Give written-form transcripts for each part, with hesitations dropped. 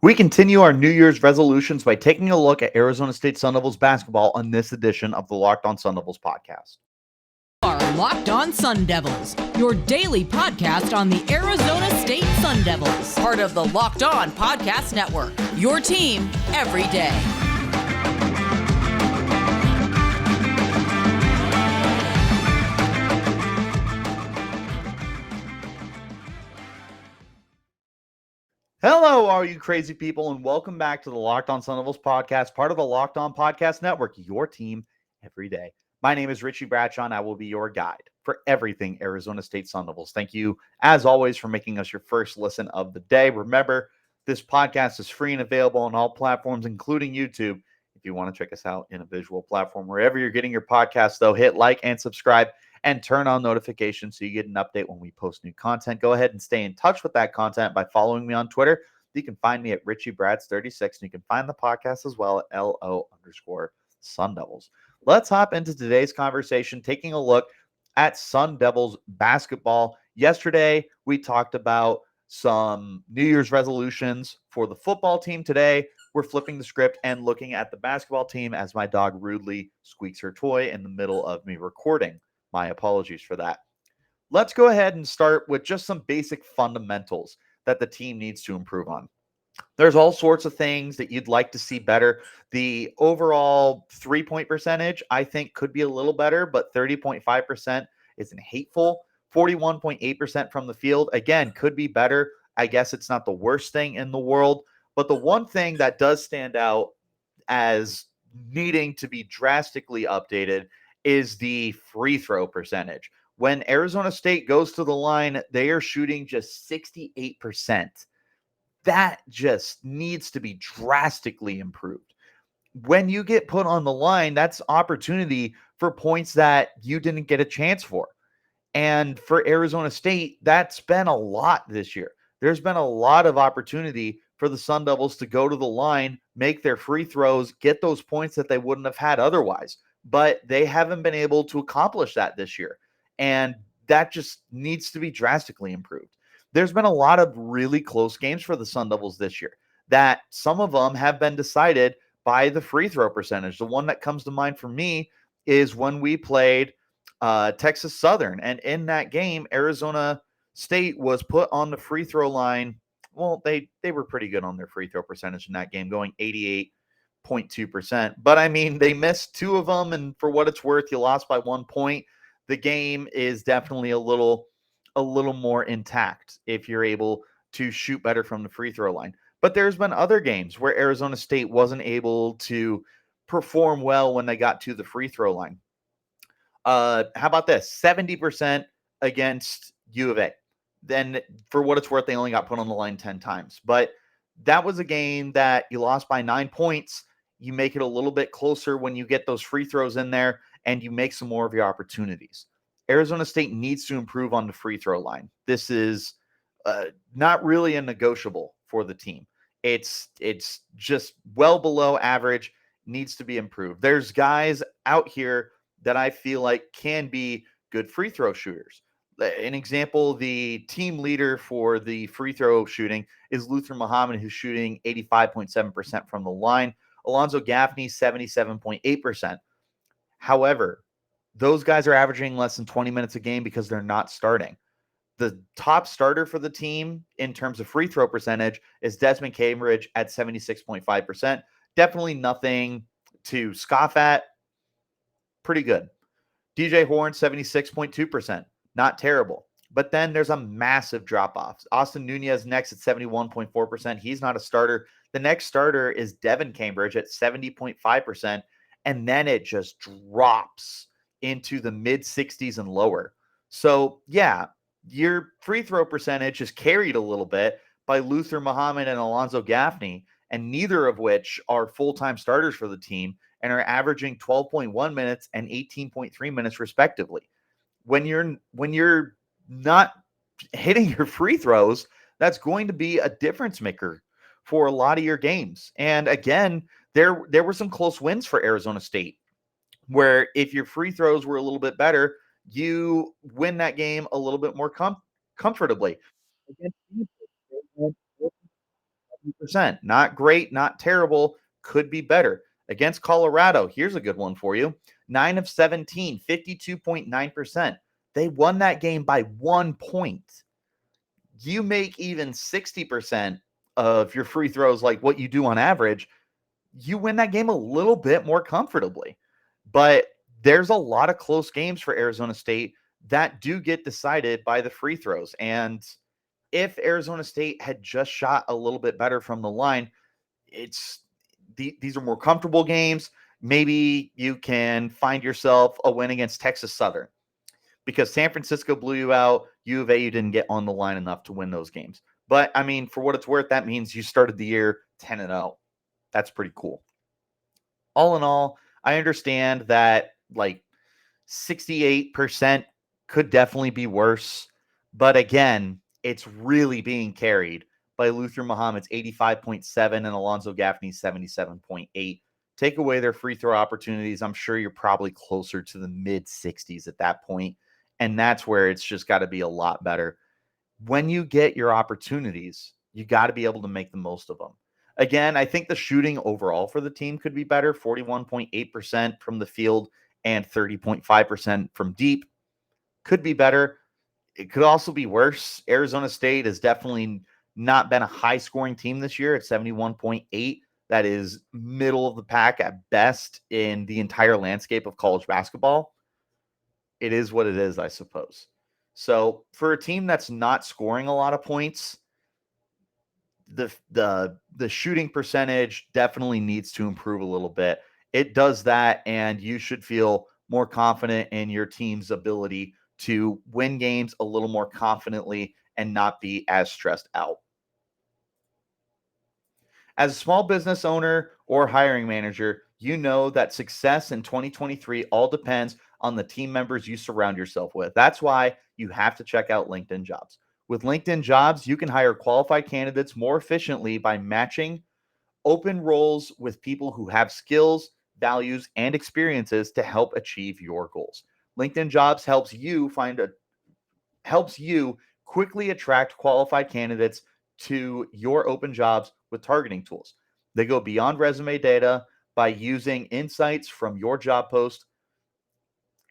We continue our New Year's resolutions by taking a look at Arizona State Sun Devils basketball on this edition of the Locked On Sun Devils podcast. Are Locked On Sun Devils, your daily podcast on the Arizona State Sun Devils, part of the Locked On Podcast Network. Your team every day. Hello, all you crazy people, and welcome back to the Locked On Sun Devils podcast, part of the Locked On Podcast Network, your team every day. My name is Richie Bradshaw, and I will be your guide for everything Arizona State Sun Devils. Thank you, as always, for making us your first listen of the day. Remember, this podcast is free and available on all platforms, including YouTube. If you want to check us out in a visual platform, wherever you're getting your podcast, though, hit like and subscribe and turn on notifications so you get an update when we post new content. Go ahead and stay in touch with that content by following me on Twitter. You can find me at RichieBrads36, and you can find the podcast as well at LO_Sun Devils. Let's hop into today's conversation, taking a look at Sun Devils basketball. Yesterday, we talked about some New Year's resolutions for the football team. Today, we're flipping the script and looking at the basketball team as my dog rudely squeaks her toy in the middle of me recording. My apologies for that. Let's go ahead and start with just some basic fundamentals that the team needs to improve on. There's all sorts of things that you'd like to see better. The overall three-point percentage, I think, could be a little better, but 30.5% isn't hateful. 41.8% from the field, again, could be better. I guess it's not the worst thing in the world. But the one thing that does stand out as needing to be drastically updated is the free throw percentage. When Arizona State goes to the line, they are shooting just 68%. That just needs to be drastically improved. When you get put on the line, that's opportunity for points that you didn't get a chance for. And for Arizona State, that's been a lot this year. There's been a lot of opportunity for the Sun Devils to go to the line, make their free throws, get those points that they wouldn't have had otherwise. But they haven't been able to accomplish that this year. And that just needs to be drastically improved. There's been a lot of really close games for the Sun Devils this year that some of them have been decided by the free throw percentage. The one that comes to mind for me is when we played Texas Southern. And in that game, Arizona State was put on the free throw line. Well, they were pretty good on their free throw percentage in that game, going 88.2%. But I mean, they missed two of them, and for what it's worth, you lost by 1 point. The game is definitely a little more intact if you're able to shoot better from the free throw line. But there's been other games where Arizona State wasn't able to perform well when they got to the free throw line. How about this? 70% against U of A. Then, for what it's worth, they only got put on the line 10 times. But that was a game that you lost by 9 points. You make it a little bit closer when you get those free throws in there and you make some more of your opportunities. Arizona State needs to improve on the free throw line. This is not really a negotiable for the team. It's just well below average, needs to be improved. There's guys out here that I feel like can be good free throw shooters. An example, the team leader for the free throw shooting is Luther Muhammad, who's shooting 85.7% from the line. Alonzo Gaffney, 77.8%. However, those guys are averaging less than 20 minutes a game because they're not starting. The top starter for the team in terms of free throw percentage is Desmond Cambridge at 76.5%. Definitely nothing to scoff at. Pretty good. DJ Horn, 76.2%. Not terrible. But then there's a massive drop-off. Austin Nunez next at 71.4%. He's not a starter. The next starter is Devin Cambridge at 70.5%. And then it just drops into the mid-60s and lower. So, yeah, your free throw percentage is carried a little bit by Luther Muhammad and Alonzo Gaffney, and neither of which are full-time starters for the team and are averaging 12.1 minutes and 18.3 minutes respectively. When you're not hitting your free throws, that's going to be a difference maker for a lot of your games. And again, there were some close wins for Arizona State where if your free throws were a little bit better, you win that game a little bit more comfortably. Against 50%. Not great, not terrible, could be better. Against Colorado, here's a good one for you. 9 of 17, 52.9%. They won that game by 1 point. You make even 60% of your free throws like what you do on average, you win that game a little bit more comfortably. But there's a lot of close games for Arizona State that do get decided by the free throws. And if Arizona State had just shot a little bit better from the line, these are more comfortable games. Maybe you can find yourself a win against Texas Southern because San Francisco blew you out. U of A, you didn't get on the line enough to win those games. But I mean, for what it's worth, that means you started the year 10-0. That's pretty cool. All in all, I understand that like 68% could definitely be worse. But again, it's really being carried by Luther Muhammad's 85.7 and Alonzo Gaffney's 77.8. Take away their free throw opportunities. I'm sure you're probably closer to the mid 60s at that point. And that's where it's just got to be a lot better. When you get your opportunities, you got to be able to make the most of them. Again, I think the shooting overall for the team could be better, 41.8% from the field and 30.5% from deep. Could be better. It could also be worse. Arizona State has definitely not been a high-scoring team this year at 71.8. That is middle of the pack at best in the entire landscape of college basketball. It is what it is, I suppose. So for a team that's not scoring a lot of points, the shooting percentage definitely needs to improve a little bit. It does that, and you should feel more confident in your team's ability to win games a little more confidently and not be as stressed out. As a small business owner or hiring manager, you know that success in 2023 all depends on the team members you surround yourself with. That's why you have to check out LinkedIn Jobs. With LinkedIn Jobs, you can hire qualified candidates more efficiently by matching open roles with people who have skills, values, and experiences to help achieve your goals. LinkedIn Jobs helps you quickly attract qualified candidates to your open jobs with targeting tools. They go beyond resume data by using insights from your job post,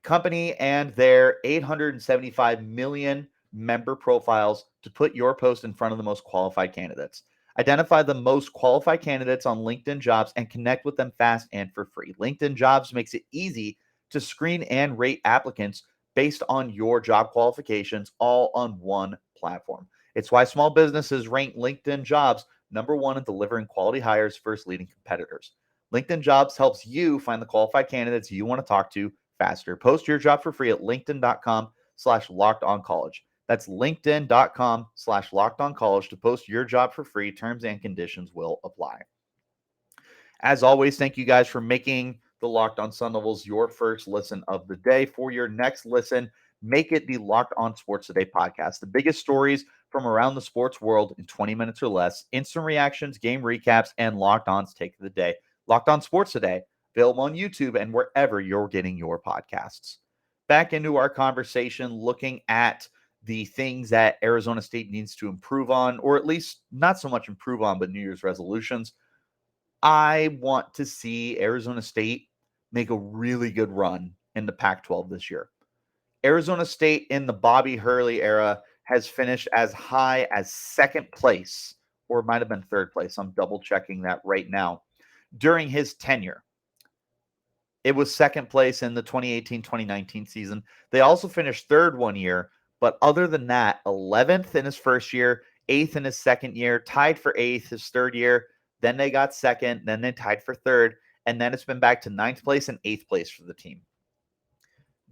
company, and their 875 million member profiles to put your post in front of the most qualified candidates. Identify the most qualified candidates on LinkedIn Jobs and connect with them fast and for free. LinkedIn Jobs makes it easy to screen and rate applicants based on your job qualifications, all on one platform. It's why small businesses rank LinkedIn Jobs number one in delivering quality hires versus leading competitors. LinkedIn Jobs helps you find the qualified candidates you want to talk to faster. Post your job for free at linkedin.com/lockedoncollege. That's linkedin.com/lockedoncollege to post your job for free. Terms and conditions will apply. As always, thank you guys for making the Locked On Sun Devils your first listen of the day. For your next listen, make it the Locked On Sports Today podcast. The biggest stories from around the sports world in 20 minutes or less, instant reactions, game recaps, and Locked On's take of the day. Locked On Sports Today, available on YouTube and wherever you're getting your podcasts. Back into our conversation, looking at the things that Arizona State needs to improve on, or at least not so much improve on, but New Year's resolutions. I want to see Arizona State make a really good run in the Pac-12 this year. Arizona State in the Bobby Hurley era has finished as high as second place, or it might have been third place. I'm double checking that right now. During his tenure, it was second place in the 2018-2019 season. They also finished third one year, but other than that, 11th in his first year, 8th in his second year, tied for 8th his third year. Then they got second, then they tied for third, and then it's been back to 9th place and 8th place for the team.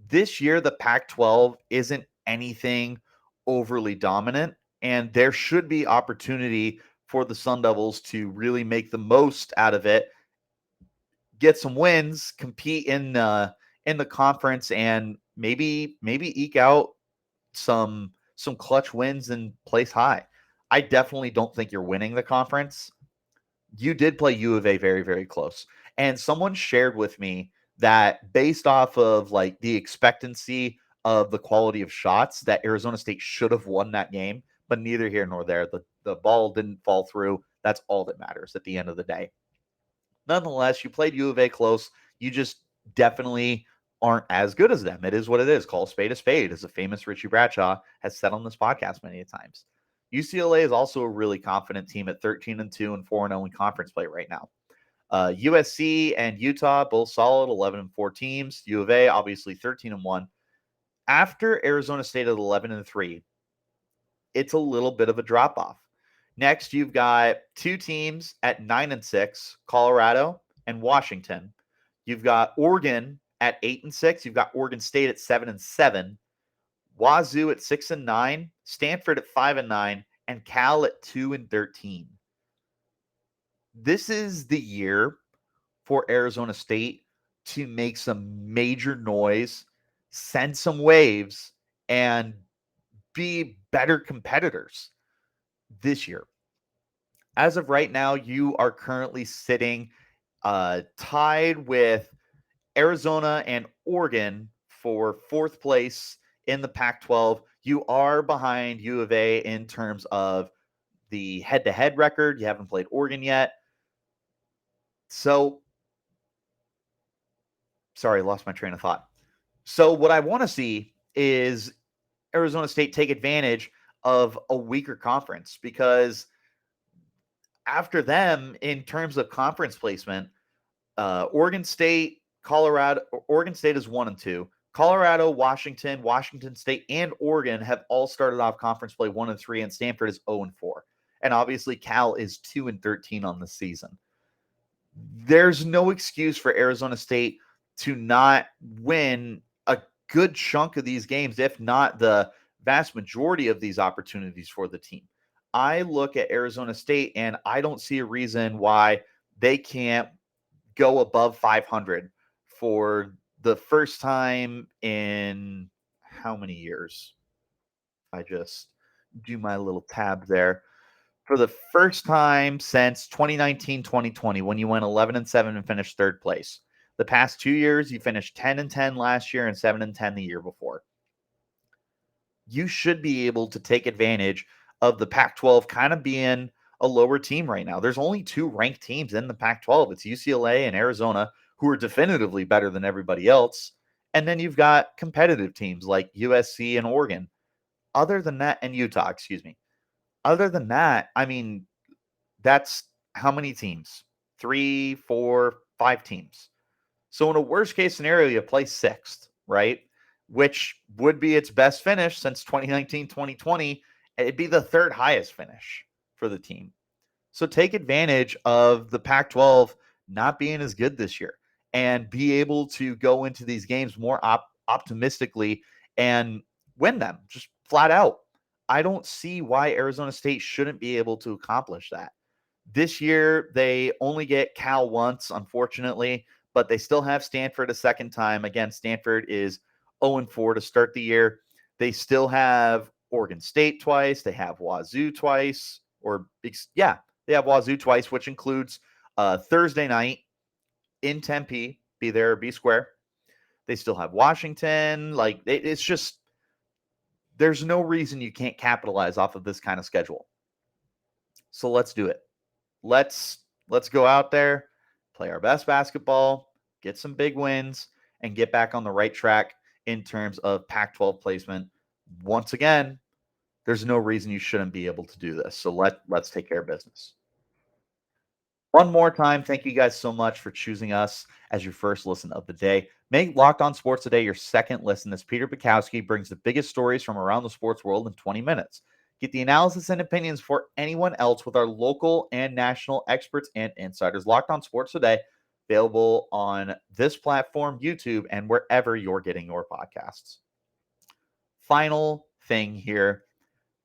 This year, the Pac-12 isn't anything overly dominant, and there should be opportunity for the Sun Devils to really make the most out of it, get some wins, compete in the conference, and maybe eke out some clutch wins and place high. I definitely don't think you're winning the conference. You did play U of A very, very close. And someone shared with me that based off of like the expectancy of the quality of shots, that Arizona State should have won that game, but neither here nor there. The ball didn't fall through. That's all that matters at the end of the day. Nonetheless, you played U of A close. You just definitely aren't as good as them. It is what it is. Call a spade, as a famous Richie Bradshaw has said on this podcast many times. UCLA is also a really confident team at 13-2 and 4-0 in conference play right now. USC and Utah, both solid 11-4 teams. U of A, obviously 13-1. After Arizona State at 11-3, it's a little bit of a drop off. Next, you've got two teams at 9-6, Colorado and Washington. You've got Oregon at 8-6. You've got Oregon State at 7-7. Wazoo at 6-9. Stanford at 5-9. And Cal at 2-13. This is the year for Arizona State to make some major noise, send some waves, and be better competitors this year. As of right now, you are currently sitting tied with Arizona and Oregon for fourth place in the Pac-12. You are behind U of A in terms of the head-to-head record. You haven't played Oregon yet. So, sorry, lost my train of thought. So what I want to see is Arizona State take advantage of a weaker conference, because after them, in terms of conference placement, Oregon State, Oregon State is 1-2. Colorado, Washington State, and Oregon have all started off conference play 1-3, and Stanford is 0-4. And obviously, Cal is 2-13 on the season. There's no excuse for Arizona State to not win a good chunk of these games, if not the vast majority of these opportunities for the team. I look at Arizona State and I don't see a reason why they can't go above 500 for the first time in how many years? I just do my little tab there. For the first time since 2019-2020, when you went 11-7 and finished third place. The past 2 years, you finished 10-10 last year and 7-10 the year before. You should be able to take advantage of the Pac-12 kind of being a lower team right now. There's only two ranked teams in the Pac-12. It's UCLA and Arizona, who are definitively better than everybody else. And then you've got competitive teams like USC and Oregon. Other than that, and Utah, excuse me. Other than that, I mean, that's how many teams? 3, 4, 5 teams. So in a worst case scenario, you play sixth, right? Which would be its best finish since 2019-2020. It'd be the third highest finish for the team. So take advantage of the Pac-12 not being as good this year and be able to go into these games more optimistically and win them just flat out. I don't see why Arizona State shouldn't be able to accomplish that. This year, they only get Cal once, unfortunately, but they still have Stanford a second time. Again, Stanford is 0-4 to start the year. They still have Oregon State twice. They have Wazoo twice. They have Wazoo twice, which includes Thursday night in Tempe. Be there or be square. They still have Washington. It's just, there's no reason you can't capitalize off of this kind of schedule. So let's do it. Let's go out there, play our best basketball, get some big wins, and get back on the right track in terms of Pac-12 placement. Once again, there's no reason you shouldn't be able to do this. So let's take care of business. One more time, thank you guys so much for choosing us as your first listen of the day. Make Locked On Sports Today your second listen, as Peter Bukowski brings the biggest stories from around the sports world in 20 minutes. Get the analysis and opinions for anyone else with our local and national experts and insiders. Locked On Sports Today, available on this platform, YouTube, and wherever you're getting your podcasts. Final thing here.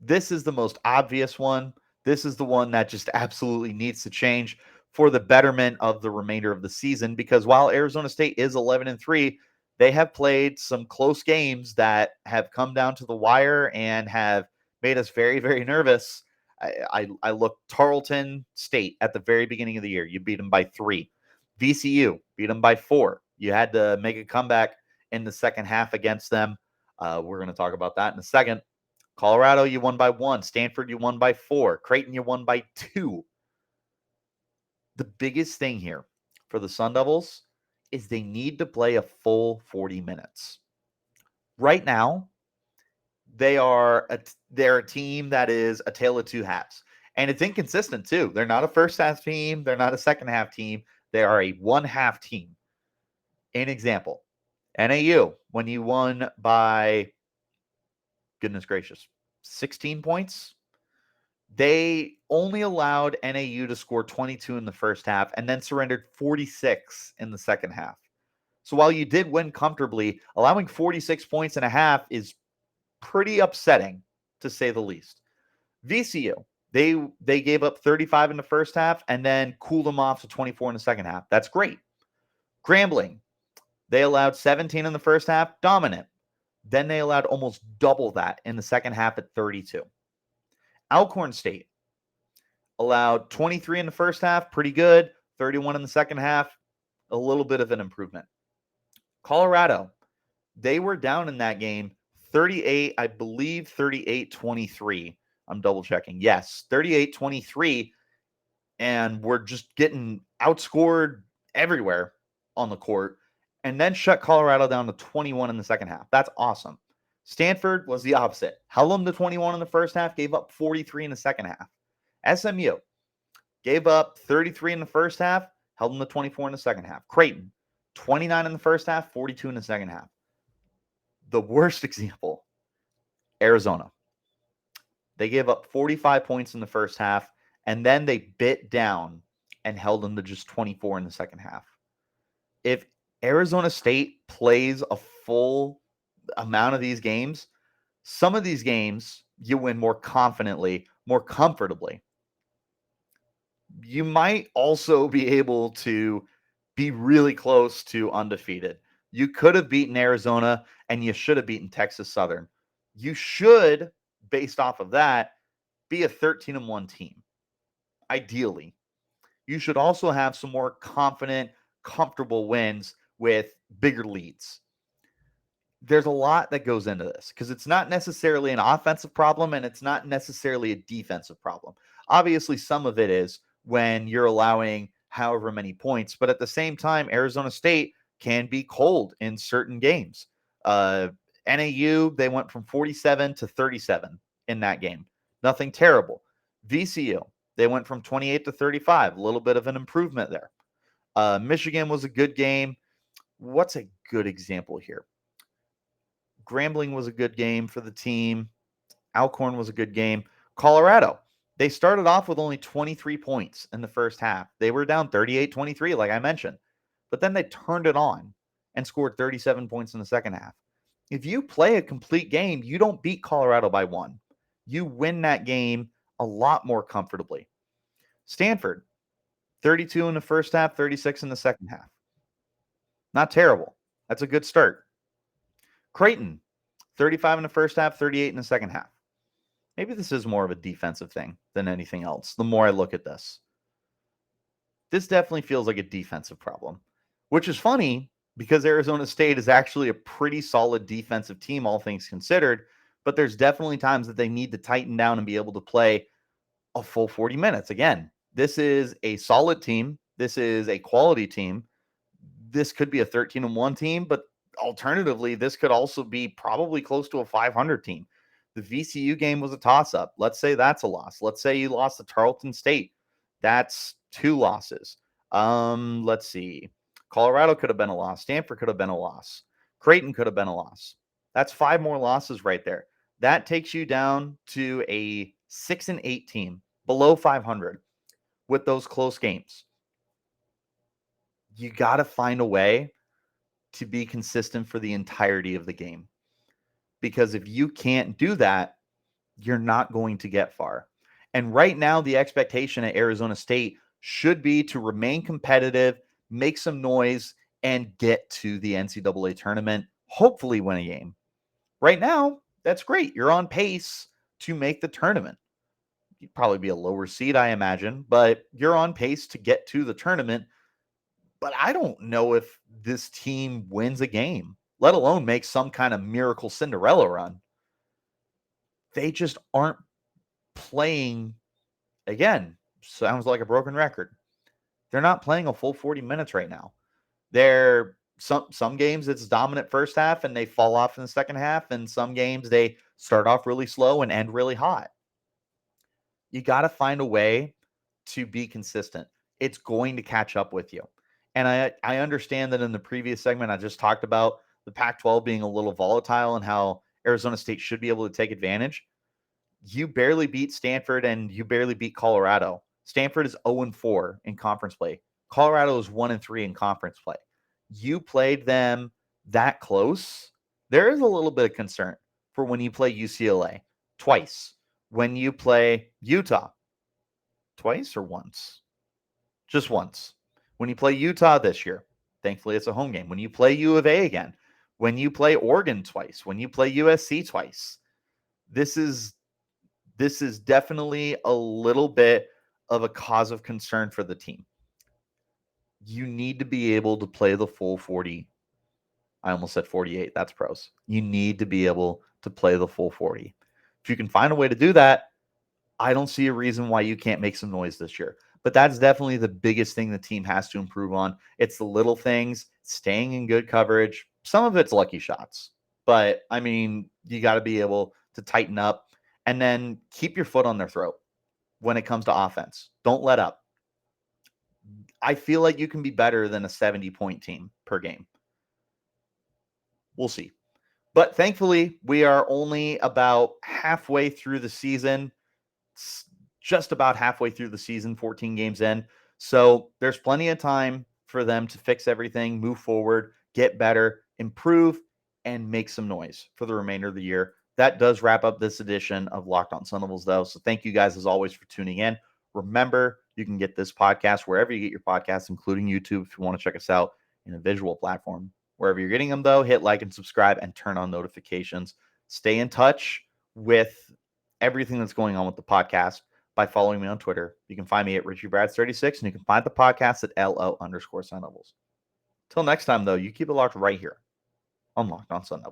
This is the most obvious one. This is the one that just absolutely needs to change for the betterment of the remainder of the season, because while Arizona State is 11-3, they have played some close games that have come down to the wire and have made us very, very nervous. I looked Tarleton State at the very beginning of the year. You beat them by 3. VCU beat them by 4. You had to make a comeback in the second half against them. We're going to talk about that in a second. Colorado, you won by 1. Stanford, you won by 4. Creighton, you won by 2. The biggest thing here for the Sun Devils is they need to play a full 40 minutes. Right now, they're a team that is a tale of two halves. And it's inconsistent too. They're not a first half team, they're not a second half team. They are a one half team. An example, NAU, when you won by, goodness gracious, 16 points, they only allowed NAU to score 22 in the first half and then surrendered 46 in the second half. So while you did win comfortably, allowing 46 points and a half is pretty upsetting, to say the least. VCU, they gave up 35 in the first half and then cooled them off to 24 in the second half. That's great. Grambling, they allowed 17 in the first half, dominant. Then they allowed almost double that in the second half at 32. Alcorn State allowed 23 in the first half, pretty good. 31 in the second half, a little bit of an improvement. Colorado, they were down in that game 38, I believe 38-23. I'm double checking. Yes, 38-23. And we're just getting outscored everywhere on the court. And then shut Colorado down to 21 in the second half. That's awesome. Stanford was the opposite. Held them to 21 in the first half, gave up 43 in the second half. SMU gave up 33 in the first half, held them to 24 in the second half. Creighton, 29 in the first half, 42 in the second half. The worst example, Arizona. They gave up 45 points in the first half, and then they bit down and held them to just 24 in the second half. If Arizona State plays a full amount of these games, some of these games you win more confidently, more comfortably. You might also be able to be really close to undefeated. You could have beaten Arizona and you should have beaten Texas Southern. You should, based off of that, be a 13-1 team. Ideally. You should also have some more confident, comfortable wins with bigger leads. There's a lot that goes into this because it's not necessarily an offensive problem and it's not necessarily a defensive problem. Obviously, some of it is when you're allowing however many points, but at the same time, Arizona State can be cold in certain games. NAU, they went from 47 to 37 in that game. Nothing terrible. VCU, they went from 28 to 35, a little bit of an improvement there. Michigan was a good game. What's a good example here? Grambling was a good game for the team. Alcorn was a good game. Colorado, they started off with only 23 points in the first half. They were down 38-23, like I mentioned. But then they turned it on and scored 37 points in the second half. If you play a complete game, you don't beat Colorado by one. You win that game a lot more comfortably. Stanford, 32 in the first half, 36 in the second half. Not terrible. That's a good start. Creighton, 35 in the first half, 38 in the second half. Maybe this is more of a defensive thing than anything else, the more I look at this. This definitely feels like a defensive problem, which is funny because Arizona State is actually a pretty solid defensive team, all things considered, but there's definitely times that they need to tighten down and be able to play a full 40 minutes. Again, this is a solid team. This is a quality team. This could be a 13-1 team, but alternatively, this could also be probably close to a 500 team. The VCU game was a toss-up. Let's say that's a loss. Let's say you lost to Tarleton State. That's 2 losses. Let's see. Colorado could have been a loss. Stanford could have been a loss. Creighton could have been a loss. That's 5 more losses right there. That takes you down to a 6-8 team, below 500 with those close games. You got to find a way to be consistent for the entirety of the game. Because if you can't do that, you're not going to get far. And right now, the expectation at Arizona State should be to remain competitive, make some noise, and get to the NCAA tournament, hopefully win a game. Right now, that's great. You're on pace to make the tournament. You'd probably be a lower seed, I imagine, but you're on pace to get to the tournament. But I don't know if this team wins a game, let alone make some kind of miracle Cinderella run. They just aren't playing, again, sounds like a broken record. They're not playing a full 40 minutes right now. They're some games it's dominant first half and they fall off in the second half, and some games they start off really slow and end really hot. You got to find a way to be consistent. It's going to catch up with you. And I understand that in the previous segment I just talked about the Pac-12 being a little volatile and how Arizona State should be able to take advantage. You barely beat Stanford and you barely beat Colorado. Stanford is 0-4 in conference play. Colorado is 1-3 in conference play. You played them that close. There is a little bit of concern for when you play UCLA twice, when you play Utah twice or once, just once. When you play Utah this year, thankfully it's a home game. When you play U of A again, when you play Oregon twice, when you play USC twice, this is definitely a little bit of a cause of concern for the team. You need to be able to play the full 40. I almost said 48. That's pros. You need to be able to play the full 40. If you can find a way to do that, I don't see a reason why you can't make some noise this year. But that's definitely the biggest thing the team has to improve on. It's the little things, staying in good coverage. Some of it's lucky shots. But, I mean, you got to be able to tighten up and then keep your foot on their throat when it comes to offense. Don't let up. I feel like you can be better than a 70-point team per game. We'll see. But thankfully, we are only about halfway through the season. Just about halfway through the season, 14 games in. So there's plenty of time for them to fix everything, move forward, get better, improve, and make some noise for the remainder of the year. That does wrap up this edition of Locked On Sun Devils, though. So thank you guys, as always, for tuning in. Remember, you can get this podcast wherever you get your podcasts, including YouTube, if you want to check us out in a visual platform. Wherever you're getting them, though, hit like and subscribe and turn on notifications. Stay in touch with everything that's going on with the podcast by following me on Twitter. You can find me at Richie Bradshaw36, and you can find the podcast at LO_Sun Devils. Till next time, though, you keep it locked right here on Locked On Sun Devils.